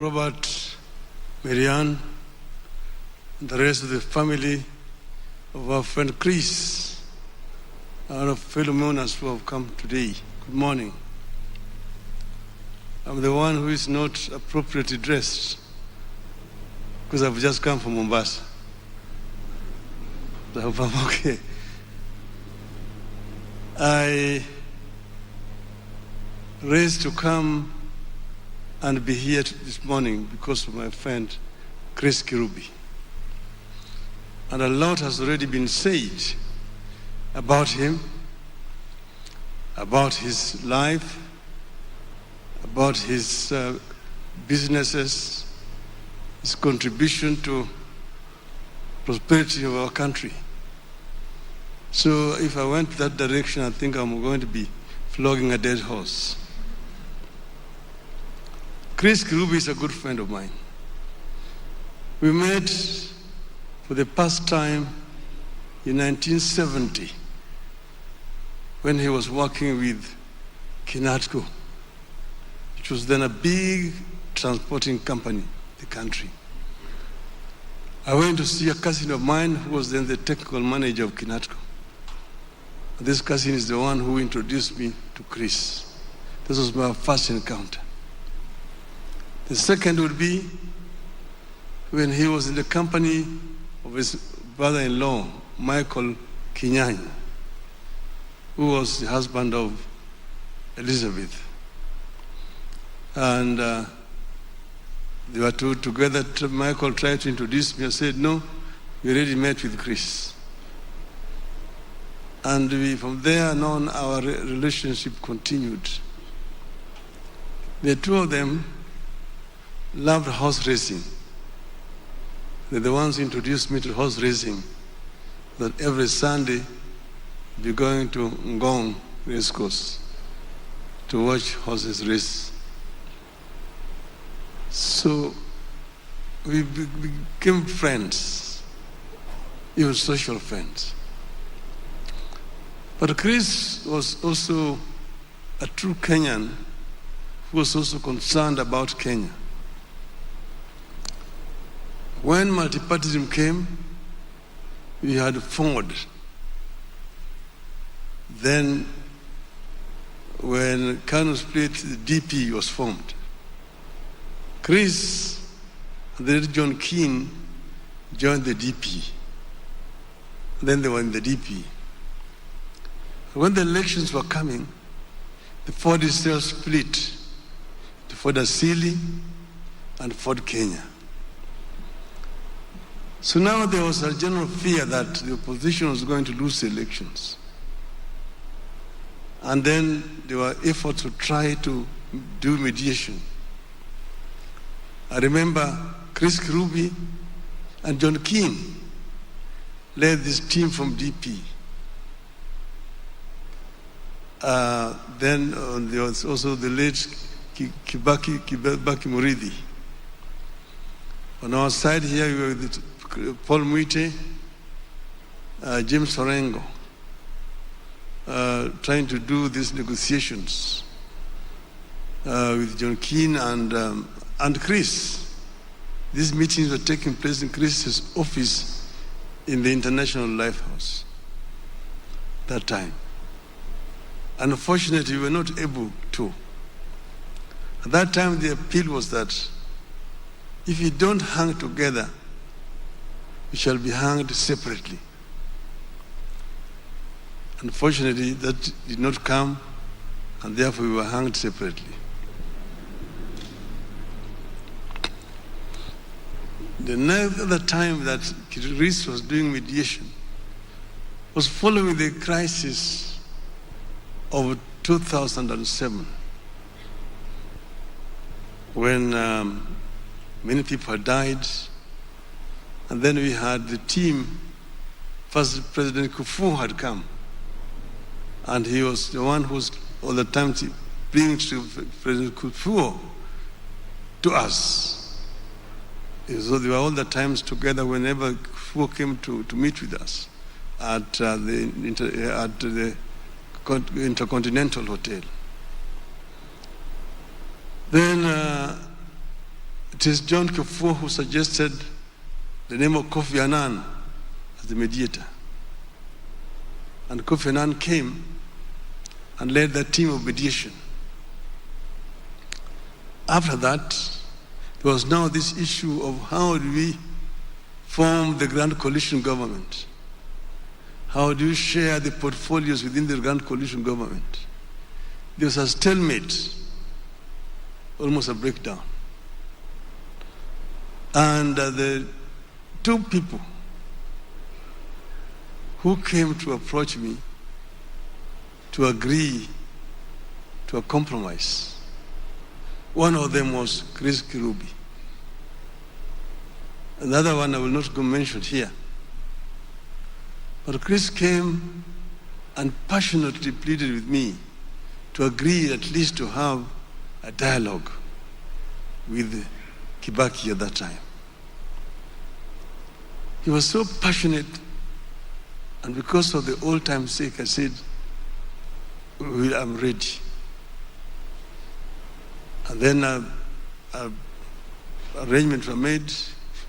Robert, Marianne, and the rest of the family of our friend Chris, our fellow mourners who have come today. Good morning. I'm the one who is not appropriately dressed because I've just come from Mombasa. So I hope I'm okay. I raised to come and be here this morning because of my friend Chris Kirubi. And a lot has already been said about him, about his life, about his businesses, his contribution to prosperity of our country. So if I went that direction, I think I'm going to be flogging a dead horse. Chris Kirubi is a good friend of mine. We met for the first time in 1970 when he was working with Kinatco, which was then a big transporting company in the country. I went to see a cousin of mine who was then the technical manager of Kinatco. This cousin is the one who introduced me to Chris. This was my first encounter. The second would be when he was in the company of his brother-in-law, Michael Kinyanya, who was the husband of Elizabeth. And they were two together. Michael tried to introduce me. I said, no, we already met with Chris. And from there on, our relationship continued. The two of them loved horse racing. They're the ones who introduced me to horse racing, that every Sunday be going to Ngong Racecourse to watch horses race. So we became friends, even social friends. But Chris was also a true Kenyan who was also concerned about Kenya. When multipartyism came, we had Ford. Then when Kanu split, the DP was formed. Chris and then John Keane joined the DP. Then they were in the DP. When the elections were coming, the Ford itself split to Ford Asili and Ford Kenya. So now there was a general fear that the opposition was going to lose the elections. And then there were efforts to try to do mediation. I remember Chris Kirubi and John Keane led this team from DP. Then there was also the late Kibaki Muridhi. On our side here, we were with Paul Mwite, James Orengo, trying to do these negotiations with John Keane and Chris. These meetings were taking place in Chris's office in the International Lifehouse that time. Unfortunately, we were not able to. At that time, the appeal was that if you don't hang together, we shall be hanged separately. Unfortunately, that did not come, and therefore we were hanged separately. The other time that Chris was doing mediation was following the crisis of 2007, when many people had died. And then we had the team, first President Kufuor had come. And he was the one who was all the time bringing President Kufuor to us. So they were all the times together whenever Kufuor came to meet with us at the Intercontinental Hotel. Then It is John Kafua who suggested the name of Kofi Annan as the mediator. And Kofi Annan came and led the team of mediation. After that, there was now this issue of how do we form the Grand Coalition government? How do you share the portfolios within the Grand Coalition government? There was a stalemate, almost a breakdown. And the two people who came to approach me to agree to a compromise, one of them was Chris Kirubi. Another one I will not mention here. But Chris came and passionately pleaded with me to agree at least to have a dialogue with Kibaki at that time. He was so passionate, and because of the old time's sake, I said, I'm ready. And then arrangements were made.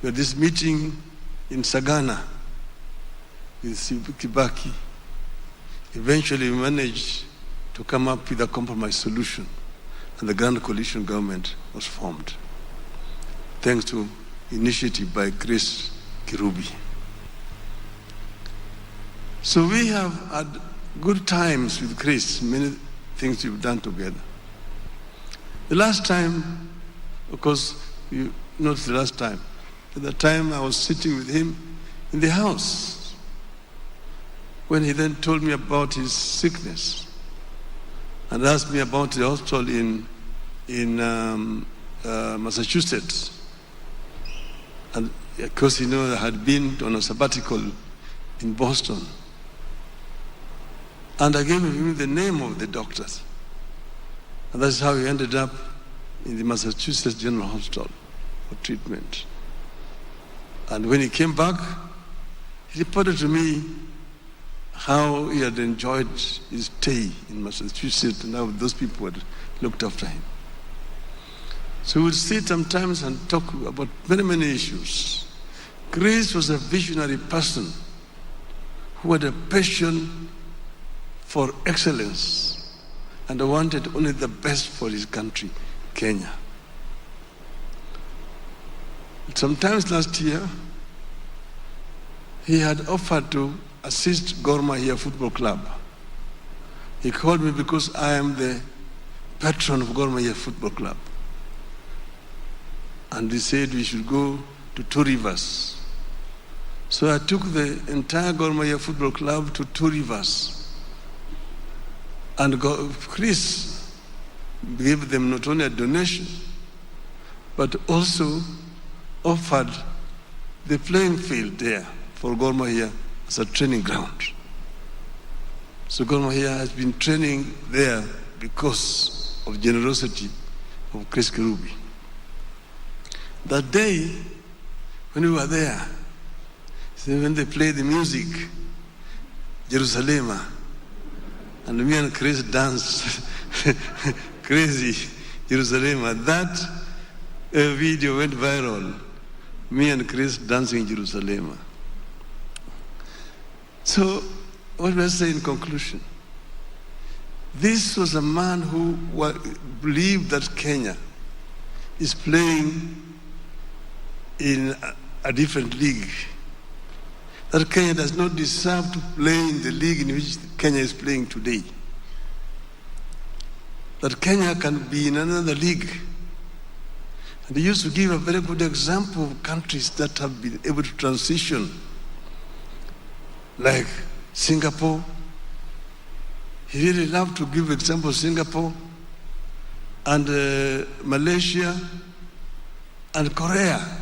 We had this meeting in Sagana with Kibaki. Eventually, we managed to come up with a compromise solution, and the Grand Coalition government was formed, thanks to initiative by Chris Kirubi. So we have had good times with Chris, many things we've done together. The last time, of course, not the last time, at the time I was sitting with him in the house when he then told me about his sickness and asked me about the hospital in Massachusetts. And of course, I had been on a sabbatical in Boston. And I gave him the name of the doctors. And that's how he ended up in the Massachusetts General Hospital for treatment. And when he came back, he reported to me how he had enjoyed his stay in Massachusetts and how those people had looked after him. So we would sit sometimes and talk about many, many issues. Chris was a visionary person who had a passion for excellence and wanted only the best for his country, Kenya. Sometimes last year, he had offered to assist Gor Mahia Football Club. He called me because I am the patron of Gor Mahia Football Club. And he said we should go to Two Rivers. So I took the entire Gor Mahia Football Club to Two Rivers. And Chris gave them not only a donation, but also offered the playing field there for Gor Mahia as a training ground. So Gor Mahia has been training there because of generosity of Chris Kirubi. That day, when we were there, when they played the music, Jerusalem, and me and Chris danced crazy Jerusalem. That video went viral. Me and Chris dancing Jerusalem. So, what will I say in conclusion? This was a man who believed that Kenya is playing in a different league. That Kenya does not deserve to play in the league in which Kenya is playing today. That Kenya can be in another league. And he used to give a very good example of countries that have been able to transition, like Singapore. He really loved to give example of Singapore and Malaysia and Korea.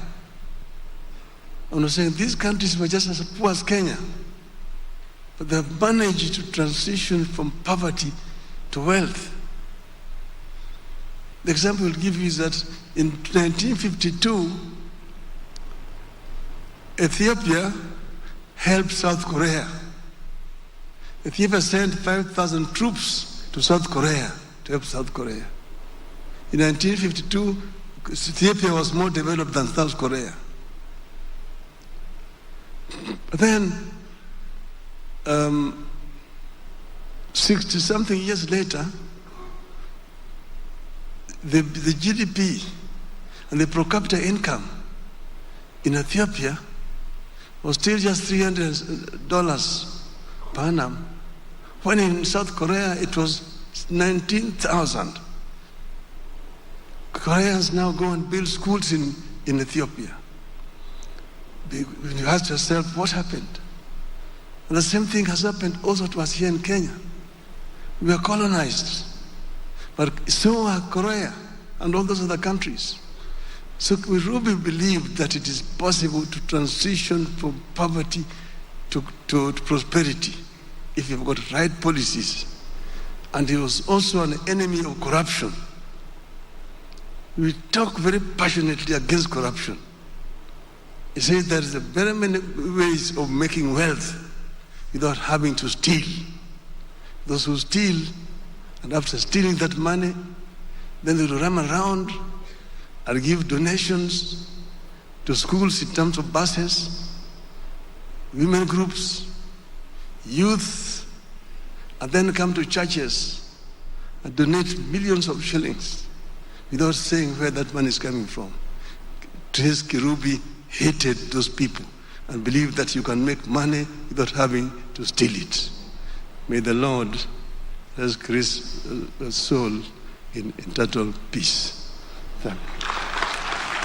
I'm saying these countries were just as poor as Kenya, but they have managed to transition from poverty to wealth. The example I'll give you is that in 1952, Ethiopia helped South Korea. Ethiopia sent 5,000 troops to South Korea to help South Korea. In 1952, Ethiopia was more developed than South Korea. But then, 60-something years later, the GDP and the per capita income in Ethiopia was still just $300 per annum, when in South Korea it was 19,000. Koreans now go and build schools in Ethiopia. You ask yourself, what happened? And the same thing has happened also to us here in Kenya. We are colonized, but so are Korea and all those other countries. So we really believe that it is possible to transition from poverty to prosperity if you've got right policies. And he was also an enemy of corruption. We talk very passionately against corruption. He says there is very many ways of making wealth without having to steal. Those who steal, and after stealing that money, then they will run around and give donations to schools in terms of buses, women groups, youth, and then come to churches and donate millions of shillings without saying where that money is coming from. Trace Kirubi hated those people and believed that you can make money without having to steal it. May the Lord rest Chris' soul in total peace. Thank you.